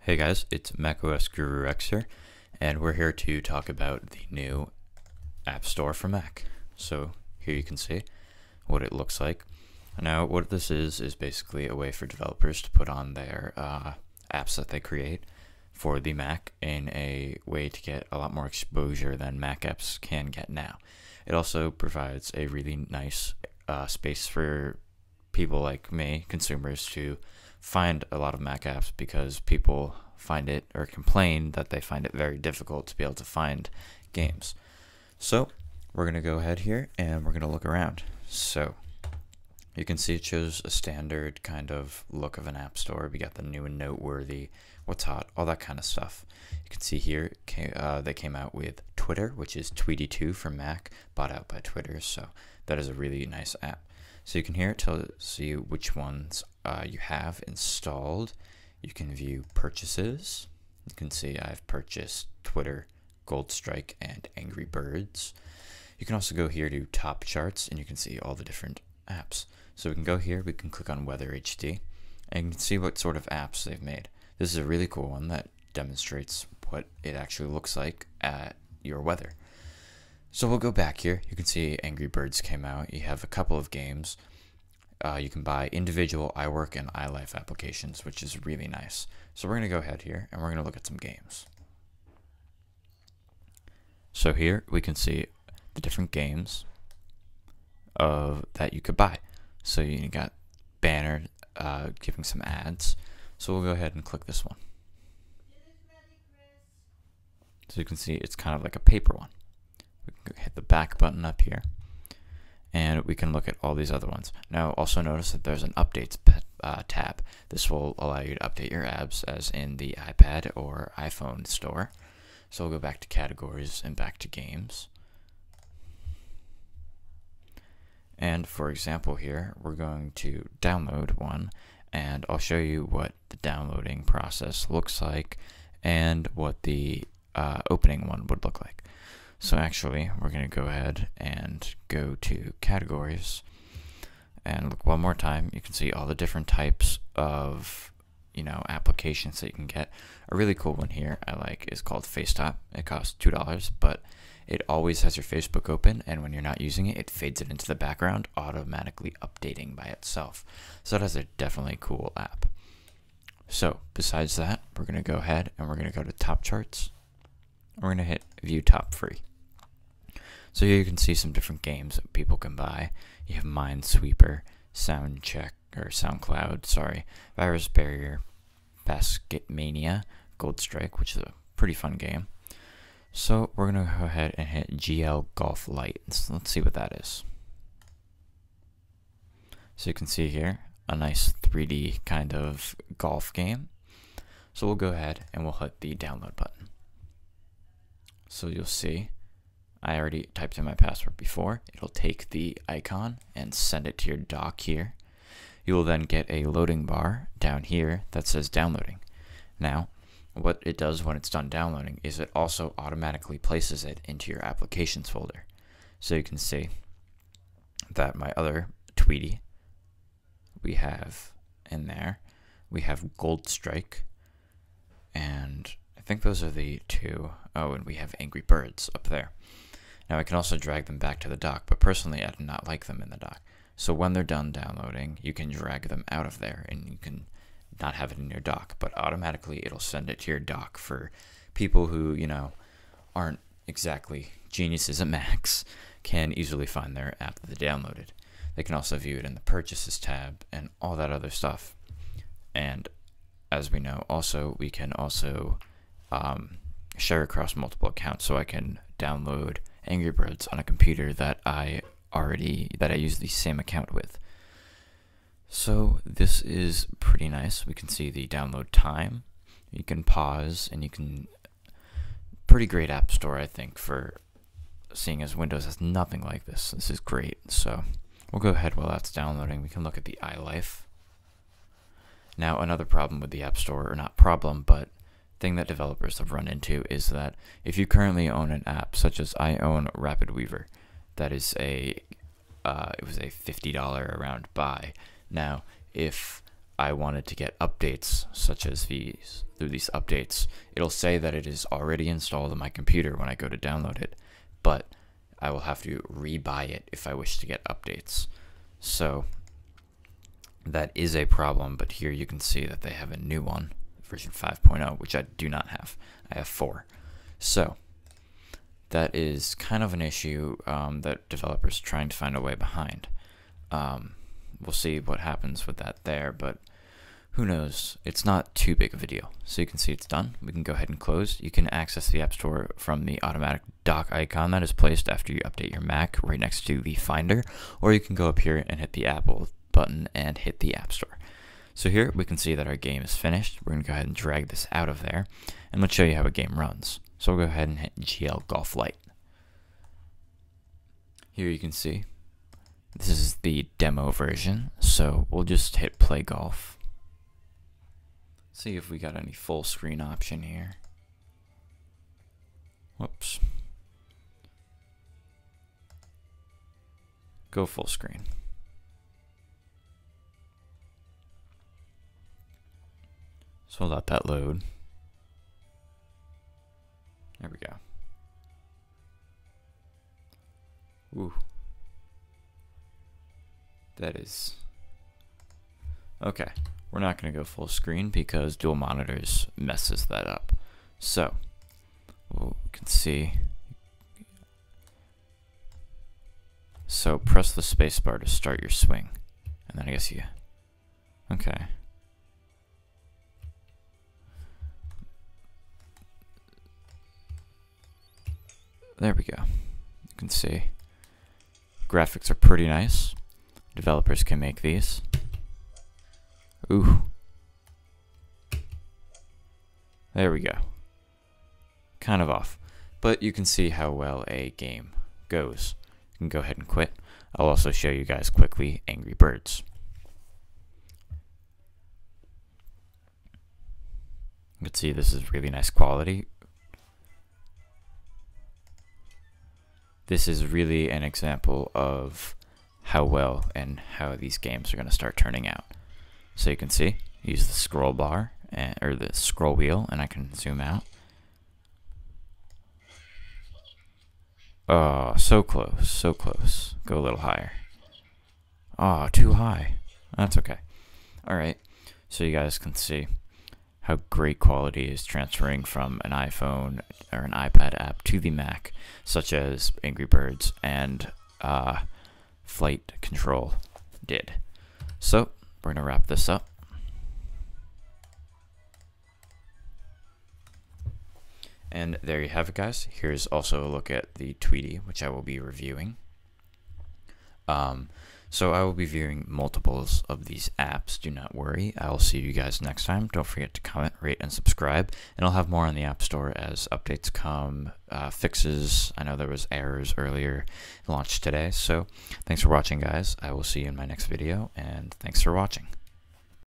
Hey guys, it's MacOSGuruX here, and we're here to talk about the new App Store for Mac. So here you can see what it looks like. Now what this is basically a way for developers to put on their apps that they create for the Mac in a way to get a lot more exposure than Mac apps can get now. It also provides a really nice space for people like me, consumers, to find a lot of Mac apps because people find it or complain that they find it very difficult to be able to find games. So we're going to go ahead here and we're going to look around. So you can see it shows a standard kind of look of an app store. We got the new and noteworthy, what's hot, all that kind of stuff. You can see here they came out with Twitter, which is Tweety 2 for Mac, bought out by Twitter. So that is a really nice app. So you can here tells you which ones you have installed. You can view purchases. You can see I've purchased Twitter, Gold Strike, and Angry Birds. You can also go here to top charts and you can see all the different apps. So we can go here, we can click on Weather HD, and you can see what sort of apps they've made. This is a really cool one that demonstrates what it actually looks like at your weather. So we'll go back here. You can see Angry Birds came out. You have a couple of games. You can buy individual iWork and iLife applications, which is really nice. So we're going to go ahead here and we're going to look at some games. So here we can see the different games that you could buy. So you got banner giving some ads. So we'll go ahead and click this one. So you can see it's kind of like a paper one. We can hit the back button up here, and we can look at all these other ones. Now also notice that there's an updates tab. This will allow you to update your apps as in the iPad or iPhone store. So we'll go back to categories and back to games. And for example here, we're going to download one, and I'll show you what the downloading process looks like and what the opening one would look like. So actually, we're going to go ahead and go to categories and look one more time. You can see all the different types of, applications that you can get. A really cool one here I like is called FaceTime. It costs $2, but it always has your Facebook open, and when you're not using it, it fades it into the background, automatically updating by itself. So that is a definitely cool app. So besides that, we're going to go ahead and we're going to go to top charts. We're going to hit view top free. So here you can see some different games that people can buy. You have Minesweeper, SoundCloud, Virus Barrier, Basketmania, Gold Strike, which is a pretty fun game. So we're going to go ahead and hit GL Golf Lite. Let's see what that is. So you can see here a nice 3D kind of golf game. So we'll go ahead and we'll hit the download button. So you'll see I already typed in my password before. It'll take the icon and send it to your dock here. You will then get a loading bar down here that says downloading. Now, what it does when it's done downloading is it also automatically places it into your applications folder. So you can see that my other Tweety we have in there. We have Gold Strike, and I think those are the two. Oh, and we have Angry Birds up there. Now I can also drag them back to the dock, but personally I do not like them in the dock. So when they're done downloading, you can drag them out of there and you can not have it in your dock, but automatically it'll send it to your dock for people who, aren't exactly geniuses at Macs, can easily find their app that they downloaded. They can also view it in the purchases tab and all that other stuff. And as we know, also we can also share across multiple accounts, so I can download Angry Birds on a computer that I use the same account with. So this is pretty nice. We can see the download time. You can pause, and you can pretty great app store, I think, for seeing as Windows has nothing like this. This is great. So we'll go ahead while that's downloading. We can look at the iLife. Now another problem with the App Store, or not problem, but thing that developers have run into is that if you currently own an app, such as I own Rapid Weaver, that is it was a $50 around buy. Now, if I wanted to get updates such as these, through these updates, it'll say that it is already installed on my computer when I go to download it, but I will have to rebuy it if I wish to get updates. So that is a problem, but here you can see that they have a new one, version 5.0, which I do not have. I have 4. So that is kind of an issue that developers are trying to find a way behind. We'll see what happens with that there, but who knows? It's not too big of a deal. So you can see it's done. We can go ahead and close. You can access the App Store from the automatic dock icon that is placed after you update your Mac right next to the Finder, or you can go up here and hit the Apple button and hit the App Store. So here we can see that our game is finished. We're going to go ahead and drag this out of there, and let's show you how a game runs. So we'll go ahead and hit GL Golf Lite. Here you can see this is the demo version, so we'll just hit play golf. See if we got any full screen option here. Whoops. Go full screen. So we'll let that load. There we go. Ooh. That is... Okay, we're not going to go full screen because dual monitors messes that up. So, we can see. So press the spacebar to start your swing. And then I guess you... Okay. There we go. You can see. Graphics are pretty nice. Developers can make these. Ooh. There we go. Kind of off. But you can see how well a game goes. You can go ahead and quit. I'll also show you guys quickly Angry Birds. You can see this is really nice quality. This is really an example of how well and how these games are going to start turning out. So you can see, use the scroll bar or the scroll wheel, and I can zoom out. Oh, so close, so close. Go a little higher. Oh, too high. That's okay. Alright, so you guys can see how great quality is transferring from an iPhone or an iPad app to the Mac, such as Angry Birds and Flight Control did. So, we're going to wrap this up. And there you have it, guys. Here's also a look at the Tweety, which I will be reviewing. So I will be viewing multiples of these apps. Do not worry. I'll see you guys next time. Don't forget to comment, rate, and subscribe. And I'll have more on the App Store as updates come, fixes. I know there was errors earlier launched today. So thanks for watching, guys. I will see you in my next video, and thanks for watching.